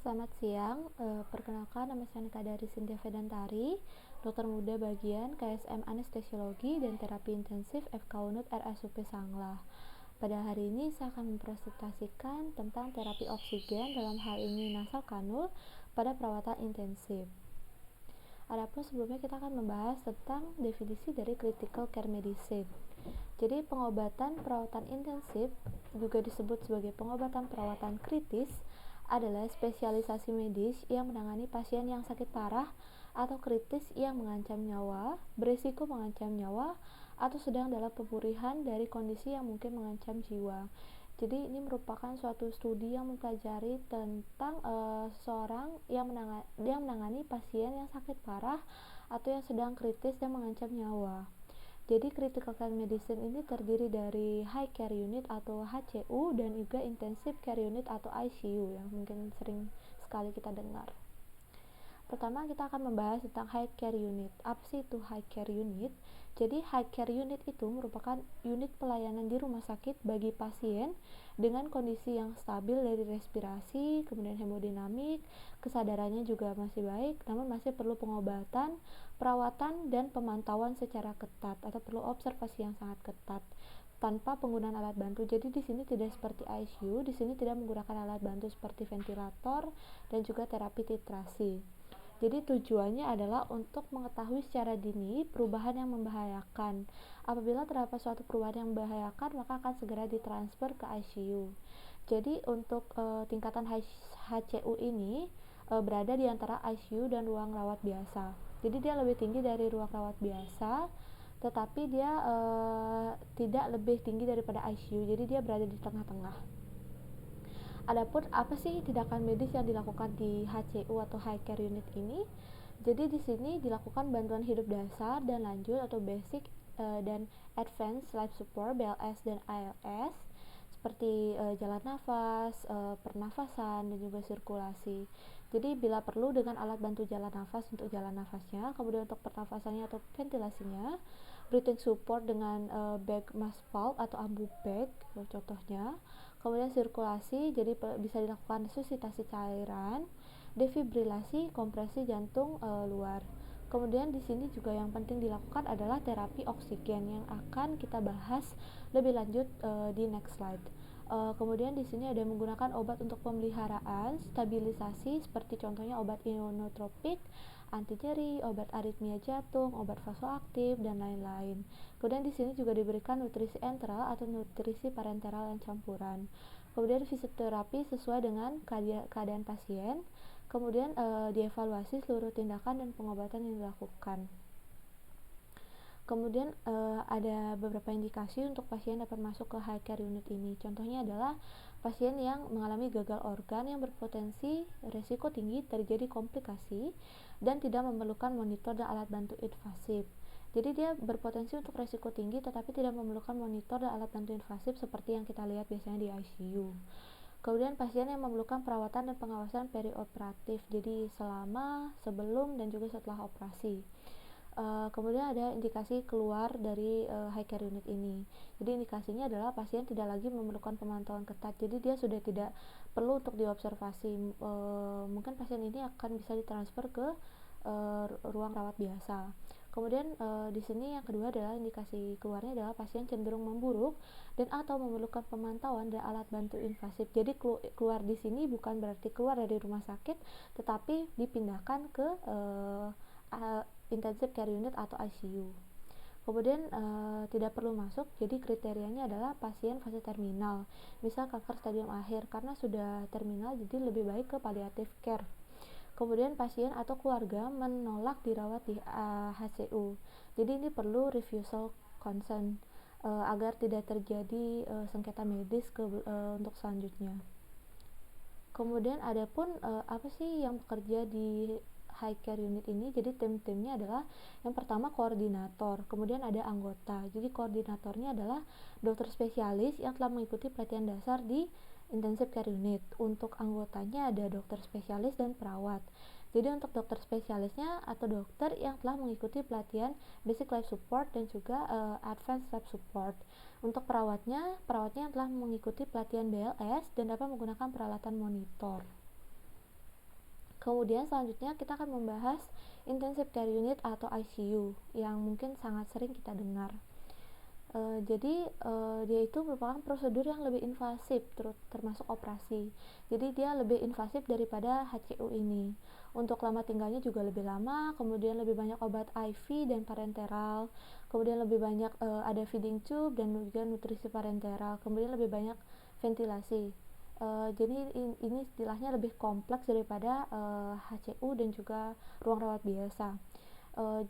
Selamat siang. Perkenalkan, nama saya Nika dari Cynthia Vedantari, dokter muda bagian KSM Anestesiologi dan Terapi Intensif FK Unut RSUP Sanglah. Pada hari ini saya akan mempresentasikan tentang terapi oksigen, dalam hal ini nasal kanul, pada perawatan intensif. Adapun sebelumnya kita akan membahas tentang definisi dari critical care medicine. Jadi pengobatan perawatan intensif, juga disebut sebagai pengobatan perawatan kritis, adalah spesialisasi medis yang menangani pasien yang sakit parah atau kritis yang mengancam nyawa, berisiko mengancam nyawa, atau sedang dalam pemulihan dari kondisi yang mungkin mengancam jiwa. Jadi ini merupakan suatu studi yang mempelajari tentang seseorang yang menangani pasien yang sakit parah atau yang sedang kritis dan mengancam nyawa. Jadi critical care medicine ini terdiri dari high care unit atau HCU dan juga intensive care unit atau ICU yang mungkin sering sekali kita dengar. Pertama kita akan membahas tentang high care unit. Apa sih itu high care unit? Jadi high care unit itu merupakan unit pelayanan di rumah sakit bagi pasien dengan kondisi yang stabil dari respirasi, kemudian hemodinamik, kesadarannya juga masih baik, namun masih perlu pengobatan, perawatan, dan pemantauan secara ketat atau perlu observasi yang sangat ketat tanpa penggunaan alat bantu. Jadi di sini tidak seperti ICU, di sini tidak menggunakan alat bantu seperti ventilator dan juga terapi titrasi. Jadi tujuannya adalah untuk mengetahui secara dini perubahan yang membahayakan. Apabila terdapat suatu perubahan yang membahayakan, maka akan segera ditransfer ke ICU. Jadi untuk tingkatan HCU ini berada di antara ICU dan ruang rawat biasa. Jadi dia lebih tinggi dari ruang rawat biasa, tetapi dia tidak lebih tinggi daripada ICU. Jadi dia berada di tengah-tengah. Adapun apa sih tindakan medis yang dilakukan di HCU atau High Care Unit ini? Jadi di sini dilakukan bantuan hidup dasar dan lanjut atau basic dan advanced life support BLS dan ALS seperti jalan nafas, pernafasan dan juga sirkulasi. Jadi bila perlu dengan alat bantu jalan nafas untuk jalan nafasnya, kemudian untuk pernafasannya atau ventilasinya, breathing support dengan bag mask valve atau ambu bag contohnya. Kemudian sirkulasi, jadi bisa dilakukan resusitasi cairan, defibrilasi, kompresi jantung luar. Kemudian di sini juga yang penting dilakukan adalah terapi oksigen yang akan kita bahas lebih lanjut di next slide. Kemudian di sini ada menggunakan obat untuk pemeliharaan, stabilisasi seperti contohnya obat ionotropik, anti nyeri, obat aritmia jantung, obat vasoaktif dan lain-lain. Kemudian di sini juga diberikan nutrisi enteral atau nutrisi parenteral yang campuran. Kemudian fisioterapi sesuai dengan keadaan pasien. Kemudian dievaluasi seluruh tindakan dan pengobatan yang dilakukan. Kemudian ada beberapa indikasi untuk pasien dapat masuk ke high care unit ini. Contohnya adalah pasien yang mengalami gagal organ yang berpotensi resiko tinggi terjadi komplikasi dan tidak memerlukan monitor dan alat bantu invasif. Jadi dia berpotensi untuk resiko tinggi tetapi tidak memerlukan monitor dan alat bantu invasif seperti yang kita lihat biasanya di ICU. Kemudian pasien yang memerlukan perawatan dan pengawasan perioperatif, jadi selama, sebelum, dan juga setelah operasi. Kemudian ada indikasi keluar dari high care unit ini. Jadi indikasinya adalah pasien tidak lagi memerlukan pemantauan ketat. Jadi dia sudah tidak perlu untuk diobservasi. Mungkin pasien ini akan bisa ditransfer ke ruang rawat biasa. Kemudian di sini yang kedua adalah indikasi keluarnya adalah pasien cenderung memburuk dan atau memerlukan pemantauan dan alat bantu invasif. Jadi keluar di sini bukan berarti keluar dari rumah sakit, tetapi dipindahkan ke intensive care unit atau ICU. Kemudian tidak perlu masuk, jadi kriterianya adalah pasien fase terminal, misal kanker stadium akhir, karena sudah terminal jadi lebih baik ke palliative care. Kemudian pasien atau keluarga menolak dirawat di HCU, jadi ini perlu refusal consent agar tidak terjadi sengketa medis untuk selanjutnya. Kemudian adapun apa sih yang bekerja di high care unit ini? Jadi tim-timnya adalah yang pertama koordinator, kemudian ada anggota. Jadi koordinatornya adalah dokter spesialis yang telah mengikuti pelatihan dasar di intensive care unit. Untuk anggotanya ada dokter spesialis dan perawat. Jadi untuk dokter spesialisnya atau dokter yang telah mengikuti pelatihan basic life support dan juga advanced life support. Untuk perawatnya yang telah mengikuti pelatihan BLS dan dapat menggunakan peralatan monitor. Kemudian selanjutnya kita akan membahas intensive care unit atau ICU yang mungkin sangat sering kita dengar. Jadi dia itu merupakan prosedur yang lebih invasif termasuk operasi. Jadi dia lebih invasif daripada HCU ini. Untuk lama tinggalnya juga lebih lama, kemudian lebih banyak obat IV dan parenteral, kemudian lebih banyak ada feeding tube dan juga nutrisi parenteral, kemudian lebih banyak ventilasi. Jadi ini istilahnya lebih kompleks daripada HCU dan juga ruang rawat biasa.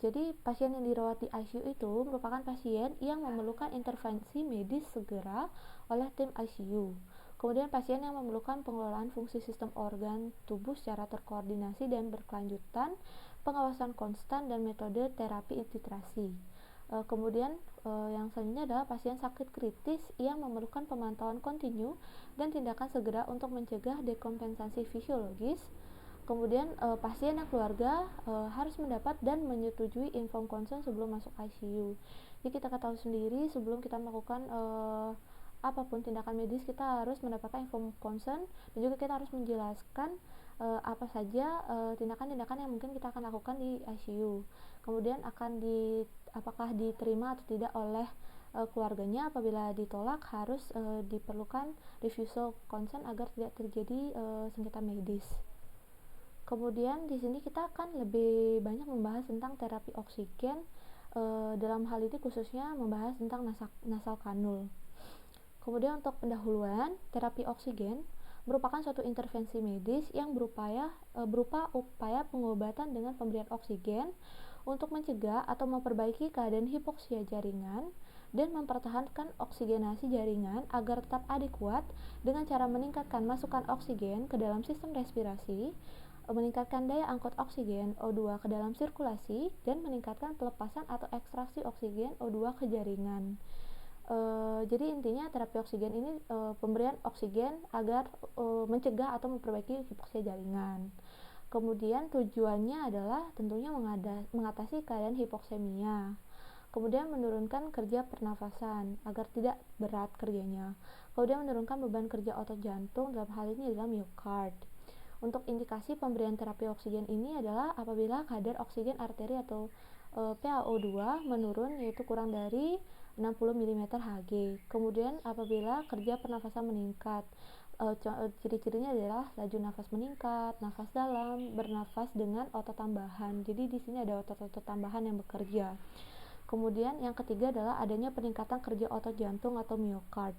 Jadi pasien yang dirawat di ICU itu merupakan pasien yang memerlukan intervensi medis segera oleh tim ICU. Kemudian pasien yang memerlukan pengelolaan fungsi sistem organ tubuh secara terkoordinasi dan berkelanjutan, pengawasan konstan dan metode terapi infiltrasi. Kemudian yang selanjutnya adalah pasien sakit kritis yang memerlukan pemantauan kontinu dan tindakan segera untuk mencegah dekompensasi fisiologis. Kemudian pasien dan keluarga harus mendapat dan menyetujui informed consent sebelum masuk ICU. Jadi kita ketahui sendiri sebelum kita melakukan apapun tindakan medis kita harus mendapatkan informed consent dan juga kita harus menjelaskan apa saja tindakan-tindakan yang mungkin kita akan lakukan di ICU. Kemudian apakah diterima atau tidak oleh keluarganya. Apabila ditolak harus diperlukan refusal consent agar tidak terjadi sengketa medis. Kemudian di sini kita akan lebih banyak membahas tentang terapi oksigen. Dalam hal ini khususnya membahas tentang nasal kanul. Kemudian untuk pendahuluan, terapi oksigen merupakan suatu intervensi medis yang berupa upaya pengobatan dengan pemberian oksigen untuk mencegah atau memperbaiki keadaan hipoksia jaringan dan mempertahankan oksigenasi jaringan agar tetap adekuat dengan cara meningkatkan masukan oksigen ke dalam sistem respirasi, meningkatkan daya angkut oksigen O2 ke dalam sirkulasi, dan meningkatkan pelepasan atau ekstraksi oksigen O2 ke jaringan. Jadi intinya terapi oksigen ini pemberian oksigen agar mencegah atau memperbaiki hipoksia jaringan. Kemudian tujuannya adalah tentunya mengatasi keadaan hipoksemia. Kemudian menurunkan kerja pernafasan agar tidak berat kerjanya. Kemudian menurunkan beban kerja otot jantung, dalam hal ini adalah myocard. Untuk indikasi pemberian terapi oksigen ini adalah apabila kadar oksigen arteri atau PaO2 menurun yaitu kurang dari 60 mm Hg. Kemudian apabila kerja pernafasan meningkat, ciri-cirinya adalah laju nafas meningkat, nafas dalam, bernafas dengan otot tambahan. Jadi di sini ada otot-otot tambahan yang bekerja. Kemudian yang ketiga adalah adanya peningkatan kerja otot jantung atau myocard.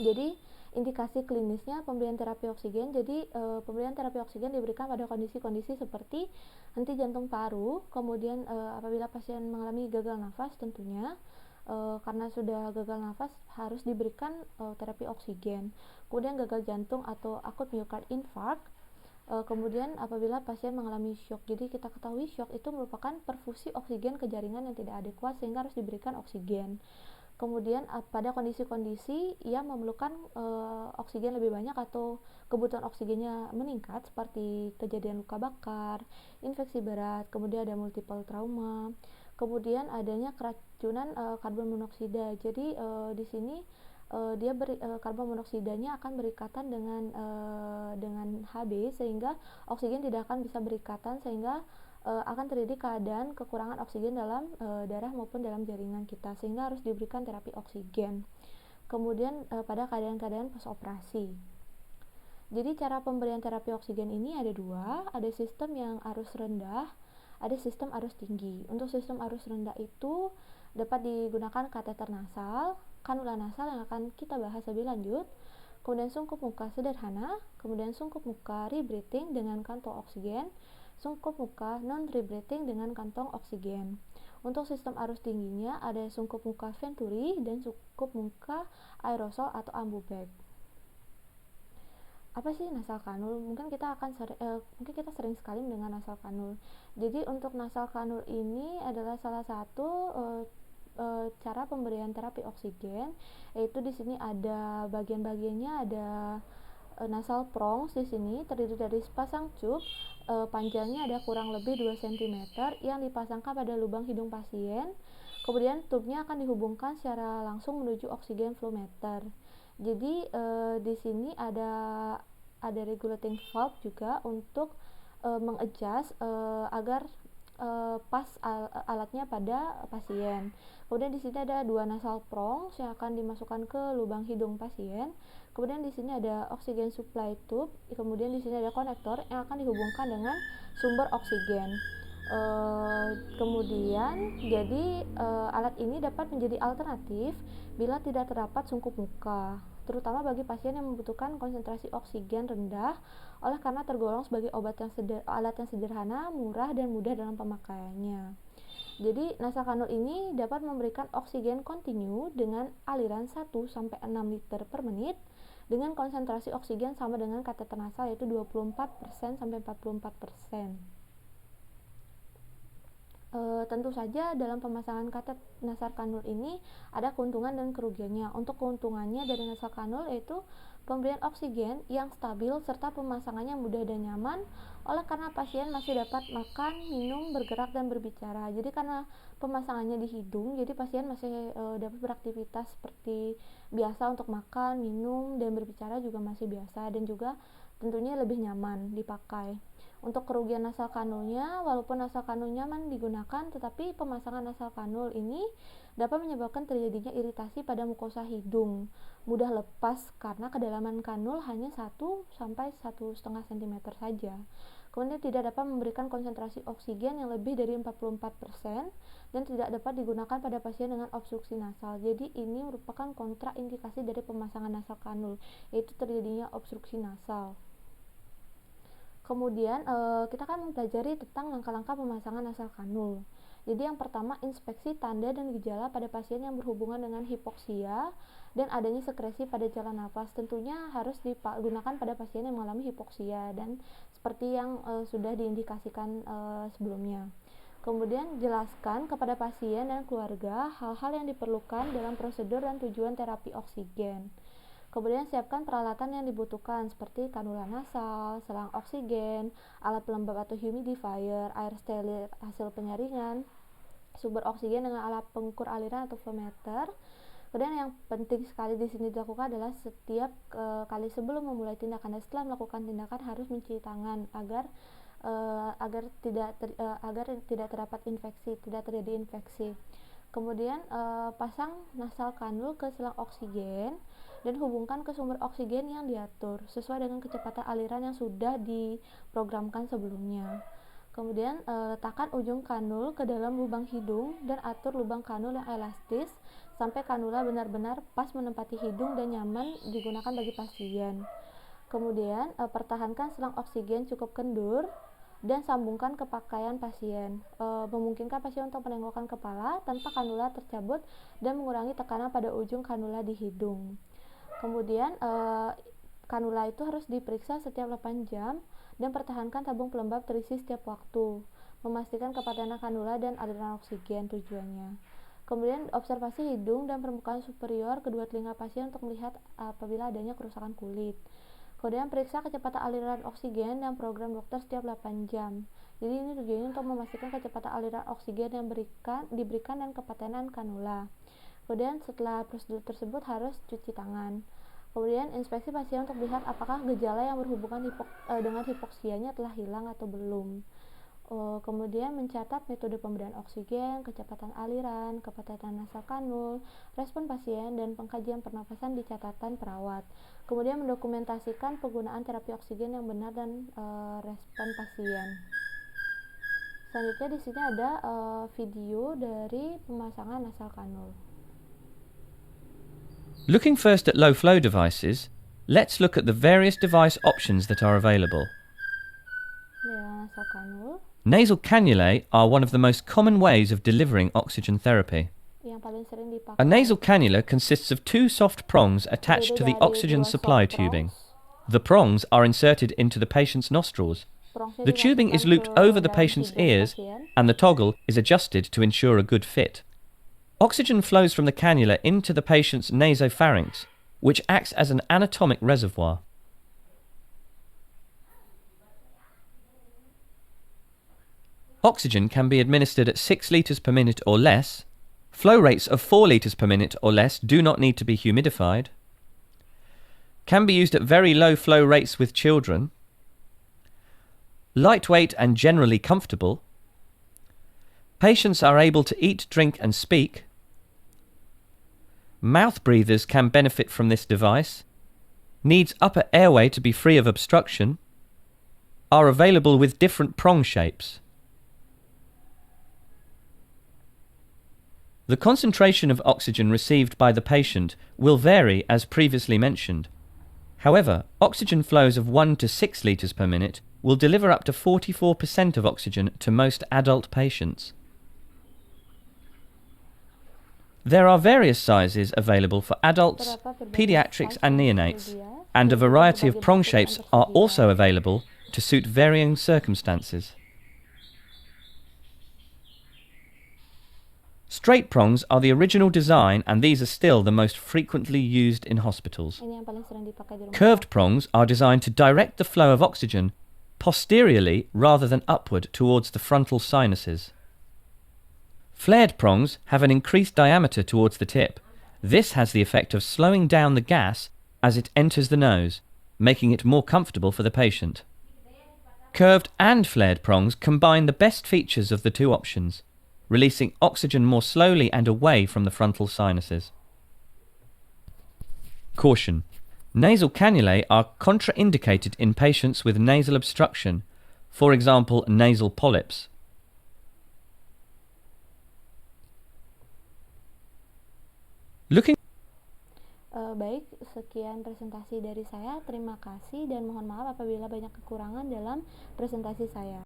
Jadi indikasi klinisnya pemberian terapi oksigen. Jadi pemberian terapi oksigen diberikan pada kondisi-kondisi seperti henti jantung paru, kemudian apabila pasien mengalami gagal nafas tentunya karena sudah gagal nafas harus diberikan terapi oksigen. Kemudian gagal jantung atau akut myocard infarct. Kemudian apabila pasien mengalami shock. Jadi kita ketahui shock itu merupakan perfusi oksigen ke jaringan yang tidak adekuat sehingga harus diberikan oksigen. Kemudian pada kondisi-kondisi yang memerlukan oksigen lebih banyak atau kebutuhan oksigennya meningkat seperti kejadian luka bakar, infeksi berat, kemudian ada multiple trauma, kemudian adanya keracunan karbon monoksida. Jadi di sini karbon monoksidanya akan berikatan dengan Hb sehingga oksigen tidak akan bisa berikatan sehingga akan terjadi keadaan kekurangan oksigen dalam darah maupun dalam jaringan kita sehingga harus diberikan terapi oksigen. Kemudian pada keadaan-keadaan postoperasi. Jadi cara pemberian terapi oksigen ini ada dua, ada sistem yang arus rendah, ada sistem arus tinggi. Untuk sistem arus rendah itu dapat digunakan kateter nasal, kanula nasal yang akan kita bahas lebih lanjut, kemudian sungkup muka sederhana, kemudian sungkup muka rebreathing dengan kantong oksigen, sungkup muka non-rebreathing dengan kantong oksigen. Untuk sistem arus tingginya ada sungkup muka venturi dan sungkup muka aerosol atau ambu bag. Apa sih nasal kanul? Mungkin kita sering sekali mendengar nasal kanul. Jadi untuk nasal kanul ini adalah salah satu cara pemberian terapi oksigen, yaitu di sini ada bagian-bagiannya, ada nasal prongs di sini terdiri dari sepasang tube, panjangnya ada kurang lebih 2 cm yang dipasangkan pada lubang hidung pasien. Kemudian tubnya akan dihubungkan secara langsung menuju oksigen flow meter. Jadi di sini ada ada regulating valve juga untuk mengadjust agar pas alatnya pada pasien. Kemudian di sini ada 2 nasal prongs yang akan dimasukkan ke lubang hidung pasien. Kemudian di sini ada oxygen supply tube. Kemudian di sini ada konektor yang akan dihubungkan dengan sumber oksigen. Kemudian jadi alat ini dapat menjadi alternatif bila tidak terdapat sungkup muka, terutama bagi pasien yang membutuhkan konsentrasi oksigen rendah oleh karena tergolong sebagai alat yang sederhana, murah, dan mudah dalam pemakaiannya. Jadi nasal kanul ini dapat memberikan oksigen kontinu dengan aliran 1-6 liter per menit dengan konsentrasi oksigen sama dengan kateter nasal yaitu 24% sampai 44%. Tentu saja dalam pemasangan kateter nasal kanul ini ada keuntungan dan kerugiannya. Untuk keuntungannya dari nasal kanul yaitu pemberian oksigen yang stabil serta pemasangannya mudah dan nyaman oleh karena pasien masih dapat makan, minum, bergerak, dan berbicara. Jadi karena pemasangannya di hidung, jadi pasien masih dapat beraktivitas seperti biasa untuk makan, minum, dan berbicara juga masih biasa, dan juga tentunya lebih nyaman dipakai. Untuk kerugian nasal kanulnya, walaupun nasal kanul nyaman digunakan, tetapi pemasangan nasal kanul ini dapat menyebabkan terjadinya iritasi pada mukosa hidung, mudah lepas karena kedalaman kanul hanya 1-1,5 cm saja. Kemudian tidak dapat memberikan konsentrasi oksigen yang lebih dari 44% dan tidak dapat digunakan pada pasien dengan obstruksi nasal. Jadi ini merupakan kontraindikasi dari pemasangan nasal kanul, yaitu terjadinya obstruksi nasal. Kemudian kita akan mempelajari tentang langkah-langkah pemasangan nasal kanul. Jadi yang pertama, inspeksi tanda dan gejala pada pasien yang berhubungan dengan hipoksia dan adanya sekresi pada jalan napas. Tentunya harus digunakan pada pasien yang mengalami hipoksia dan seperti yang sudah diindikasikan sebelumnya. Kemudian jelaskan kepada pasien dan keluarga hal-hal yang diperlukan dalam prosedur dan tujuan terapi oksigen. Kemudian siapkan peralatan yang dibutuhkan seperti kanula nasal, selang oksigen, alat pelembab atau humidifier, air steril hasil penyaringan, sumber oksigen dengan alat pengukur aliran atau flow meter. Kemudian yang penting sekali di sini dilakukan adalah setiap kali sebelum memulai tindakan dan setelah melakukan tindakan harus mencuci tangan agar tidak terdapat infeksi, tidak terjadi infeksi. Kemudian pasang nasal kanul ke selang oksigen dan hubungkan ke sumber oksigen yang diatur sesuai dengan kecepatan aliran yang sudah diprogramkan sebelumnya. Kemudian letakkan ujung kanul ke dalam lubang hidung dan atur lubang kanul yang elastis sampai kanula benar-benar pas menempati hidung dan nyaman digunakan bagi pasien. Kemudian pertahankan selang oksigen cukup kendur dan sambungkan ke pakaian pasien. Memungkinkan pasien untuk menenggokkan kepala tanpa kanula tercabut dan mengurangi tekanan pada ujung kanula di hidung. Kemudian kanula itu harus diperiksa setiap 8 jam dan pertahankan tabung pelembab terisi setiap waktu. Memastikan kepastian kanula dan aliran oksigen tujuannya. Kemudian observasi hidung dan permukaan superior kedua telinga pasien untuk melihat apabila adanya kerusakan kulit. Kemudian periksa kecepatan aliran oksigen dan program dokter setiap 8 jam. Jadi ini tujuannya untuk memastikan kecepatan aliran oksigen yang diberikan dan kepatenan kanula. Kemudian setelah prosedur tersebut harus cuci tangan. Kemudian inspeksi pasien untuk melihat apakah gejala yang berhubungan dengan hipoksianya telah hilang atau belum. Kemudian mencatat metode pemberian oksigen, kecepatan aliran, kepatenan nasal kanul, respon pasien, dan pengkajian pernapasan di catatan perawat. Kemudian mendokumentasikan penggunaan terapi oksigen yang benar dan respon pasien. Selanjutnya di sini ada video dari pemasangan nasal kanul. Looking first at low-flow devices, let's look at the various device options that are available. Nasal kanul. Nasal cannulae are one of the most common ways of delivering oxygen therapy. Yang paling sering dipakai. A nasal cannula consists of 2 soft prongs attached to the oxygen supply tubing. The prongs are inserted into the patient's nostrils. The tubing is looped over the patient's ears and the toggle is adjusted to ensure a good fit. Oxygen flows from the cannula into the patient's nasopharynx, which acts as an anatomic reservoir. Oxygen can be administered at 6 litres per minute or less. Flow rates of 4 litres per minute or less do not need to be humidified. can be used at very low flow rates with children, lightweight and generally comfortable, patients are able to eat, drink and speak, mouth breathers can benefit from this device, needs upper airway to be free of obstruction, are available with different prong shapes. The concentration of oxygen received by the patient will vary as previously mentioned. However, oxygen flows of 1 to 6 litres per minute will deliver up to 44% of oxygen to most adult patients. There are various sizes available for adults, pediatrics and neonates, and a variety of prong shapes are also available to suit varying circumstances. Straight prongs are the original design and these are still the most frequently used in hospitals. Curved prongs are designed to direct the flow of oxygen posteriorly rather than upward towards the frontal sinuses. Flared prongs have an increased diameter towards the tip. This has the effect of slowing down the gas as it enters the nose, making it more comfortable for the patient. Curved and flared prongs combine the best features of the two options, releasing oxygen more slowly and away from the frontal sinuses. Caution: nasal cannulae are contraindicated in patients with nasal obstruction, for example nasal polyps. Baik, sekian presentasi dari saya. Terima kasih dan mohon maaf apabila banyak kekurangan dalam presentasi saya.